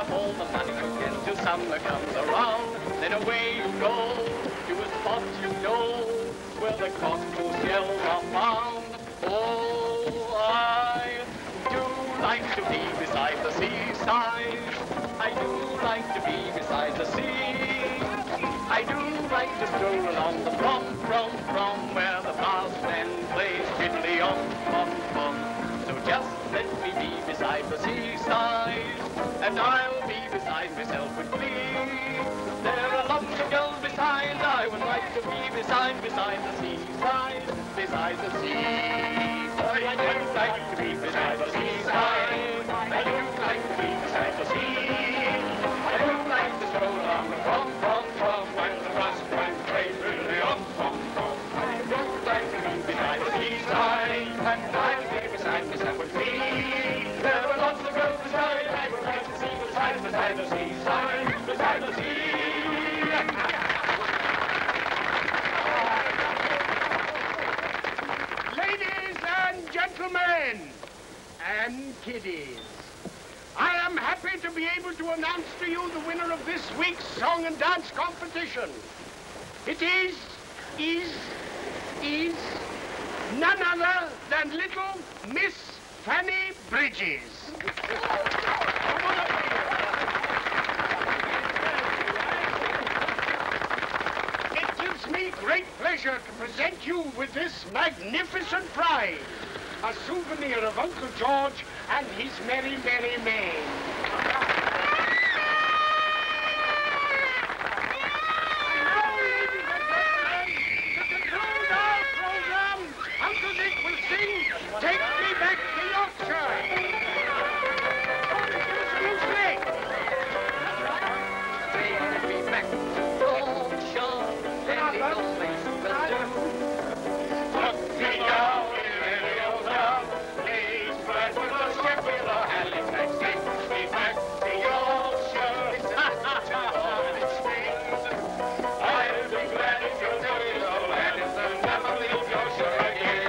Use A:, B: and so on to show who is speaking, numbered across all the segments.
A: up all the money you get till summer comes around. Then away you go to a spot you know where the cocktail shells are found. Oh, I do like to be beside the seaside. I do like to be beside the sea. I do like to stroll along the from where the brassman plays fiddly-om-bom-bom. So just let me be beside the seaside, and I'll be beside myself with glee. There are lots of girls besides, I would like to be beside the seaside, beside the sea. I do like to be beside the seaside. I do like to be beside the sea. I do like to stroll along the from when the brassman plays fiddly-om-bom-bom. I do like to be beside the seaside, and I'll be beside myself with me. There are lots of girls beside, I would like to see beside the seaside, beside the sea.
B: Ladies and gentlemen, and kiddies, I am happy to be able to announce to you the winner of this week's song and dance competition. It is none other than little Miss Fanny Bridges. It gives me great pleasure to present you with this magnificent prize, a souvenir of Uncle George and his merry, merry men. Take me back to Yorkshire.
A: Take me back to Yorkshire, any old place will do. Put me down in any old town, please, but with a ship with a Halifax. Take me back to Yorkshire, to all its things. I'll be glad if you'll do it, oh, and if they'll never leave Yorkshire again.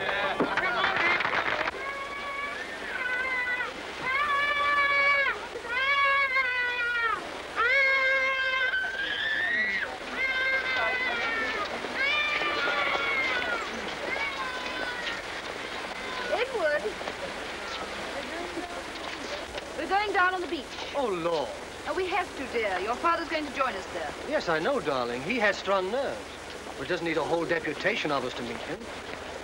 C: Down on the beach.
D: Oh, Lord.
C: Oh, we have to, dear. Your father's going to join us there.
D: Yes, I know, darling. He has strong nerves. We just need a whole deputation of us to meet him.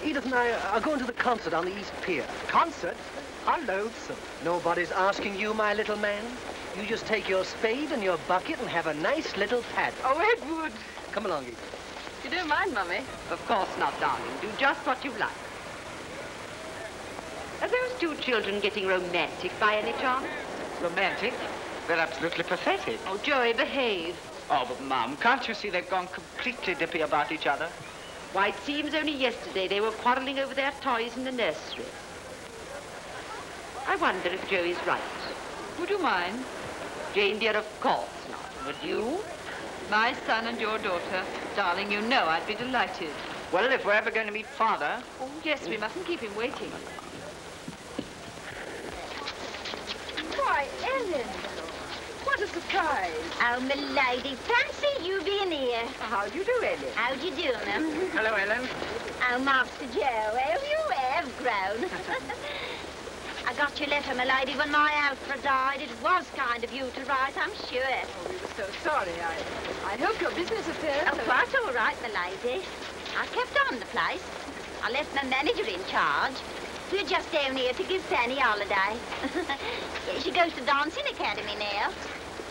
D: Edith and I are going to the concert on the East Pier.
B: Concert? How loathsome.
D: Nobody's asking you, my little man. You just take your spade and your bucket and have a nice little paddle.
C: Oh, Edward.
D: Come along, Edith.
C: You don't mind, Mummy?
E: Of course not, darling. Do just what you like. Are those two children getting romantic by any chance?
F: Romantic? They're absolutely pathetic.
E: Oh, Joey, behave.
F: Oh, but, Mum, can't you see they've gone completely dippy about each other?
E: Why, it seems only yesterday they were quarreling over their toys in the nursery. I wonder if Joey's right.
C: Would you mind?
E: Jane, dear, of course not. Would you?
C: My son and your daughter. Darling, you know I'd be delighted.
F: Well, if we're ever going to meet Father...
C: Oh, yes, we mustn't keep him waiting. Why, Ellen! What a surprise.
G: Oh, milady, fancy you being here.
C: How do you do, Ellen?
G: How do you do, ma'am?
F: Hello, Ellen.
G: Oh, Master Joe, how you have grown. I got your letter, milady, when my Alfred died. It was kind of you to write, I'm sure.
C: Oh, we were so sorry. I hope your business affairs...
G: Oh, quite all right, milady. I kept on the place. I left my manager in charge. We're just down here to give Fanny a holiday. She goes to dancing academy now.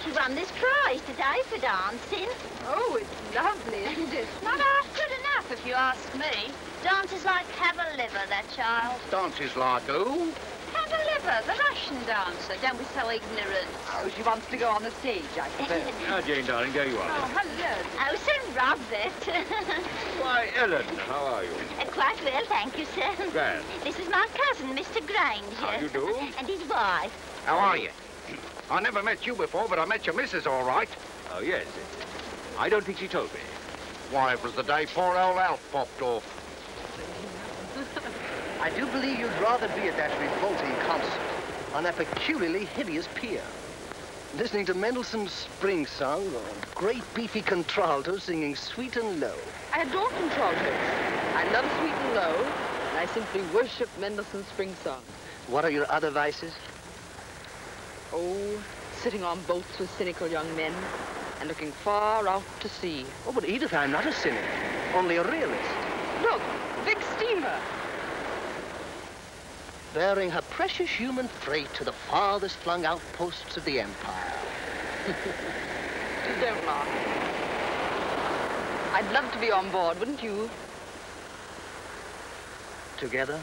G: She won this prize today for dancing.
C: Oh, it's lovely, isn't it?
G: Not half good enough, if you ask me. Dances like have a liver, that child.
B: Dances like who?
G: Have a liver, the Russian dancer. Don't be so ignorant.
C: Oh, she wants to go on the stage, I suppose.
B: Now, Jane, darling, there you are.
C: Oh, hello.
G: Oh, Sir Robert.
B: Why, Ellen, how are you?
G: Quite well, thank you, sir.
B: Grand.
G: This is my cousin, Mr. Granger.
B: How you do?
G: And his wife.
B: How are you? I never met you before, but I met your missus all right. Oh, yes. I don't think she told me. Why, it was the day poor old Alf popped off.
D: I do believe you'd rather be at that revolting concert on that peculiarly hideous pier. Listening to Mendelssohn's Spring Song or a great beefy contralto singing sweet and low.
C: I adore contraltos. I love sweet and low, and I simply worship Mendelssohn's Spring Song.
D: What are your other vices?
C: Oh, sitting on boats with cynical young men and looking far out to sea.
D: Oh, but Edith, I'm not a cynic, only a realist.
C: Look, big steamer.
D: Bearing her precious human freight to the farthest flung outposts of the empire.
C: Don't laugh. I'd love to be on board, wouldn't you?
D: Together?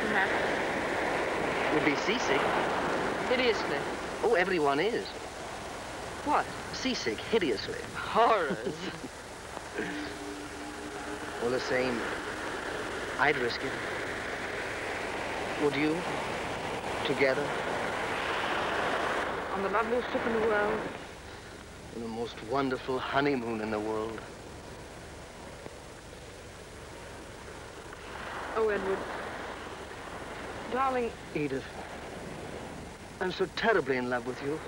C: Perhaps.
D: We'd be seasick.
C: Hideously.
D: Oh, everyone is.
C: What?
D: Seasick, hideously.
C: Horrors.
D: All the same, I'd risk it. Would you? Together?
C: On the loveliest ship in the world.
D: On the most wonderful honeymoon in the world.
C: Oh, Edward. Darling.
D: Edith, I'm so terribly in love with you.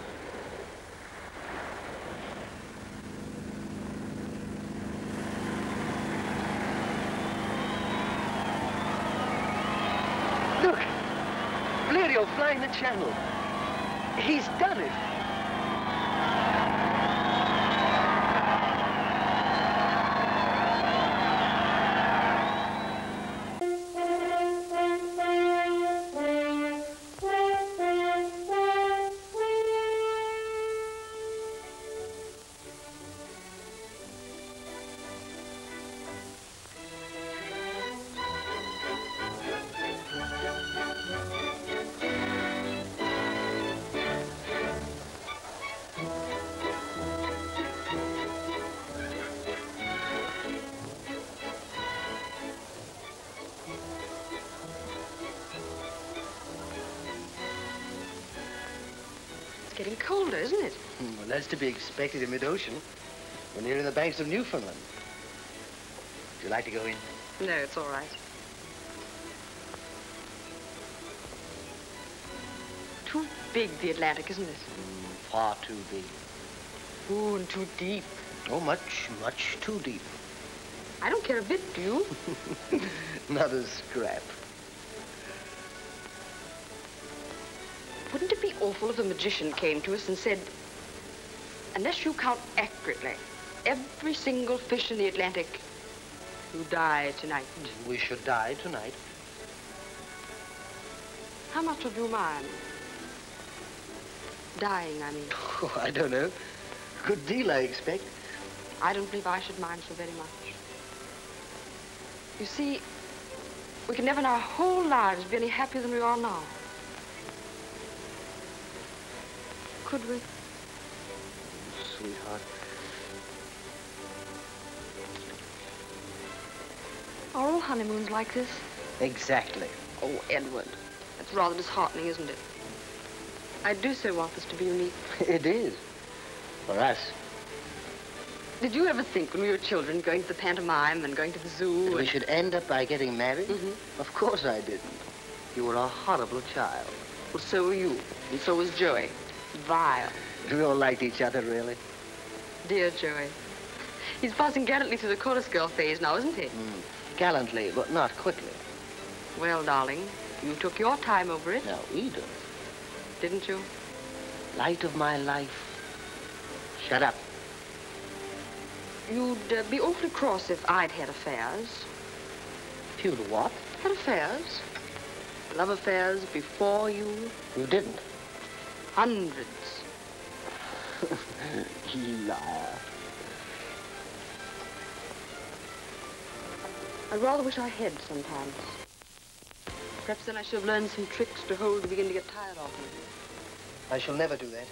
D: Look! Blériot flying the channel. He's done it.
C: It's getting colder, isn't it?
D: Well, that's to be expected in mid-ocean. We're nearing the banks of Newfoundland. Would you like to go in?
C: No, it's all right. Too big, the Atlantic, isn't it?
D: Far too big.
C: Ooh, and too deep.
D: Oh, much, much too deep.
C: I don't care a bit, do you?
D: Not a scrap.
C: Wouldn't it be awful if a magician came to us and said, unless you count accurately every single fish in the Atlantic, you die tonight?
D: We should die tonight.
C: How much would you mind? Dying, I mean.
D: Oh, I don't know. Good deal, I expect.
C: I don't believe I should mind so very much. You see, we can never in our whole lives be any happier than we are now. Could we?
D: Sweetheart.
C: Are all honeymoons like this?
D: Exactly.
C: Oh, Edward, that's rather disheartening, isn't it? I do so want this to be unique.
D: It is. For us.
C: Did you ever think when we were children going to the pantomime and going to the zoo?
D: That we should end up by getting married?
C: Mm-hmm.
D: Of course I didn't. You were a horrible child.
C: Well, so were you. And so was Joey. Vile.
D: We all liked each other, really.
C: Dear Joey. He's passing gallantly through the chorus girl phase now, isn't he?
D: Gallantly, but not quickly.
C: Well, darling, you took your time over it.
D: Now, Edith.
C: Didn't you?
D: Light of my life. Shut up.
C: You'd be awfully cross if I'd had affairs.
D: If you'd what?
C: Had affairs. Love affairs before you.
D: You didn't.
C: Hundreds.
D: Liar.
C: I rather wish I had sometimes. Perhaps then I should have learned some tricks to hold to begin to get tired of them.
D: I shall never do that.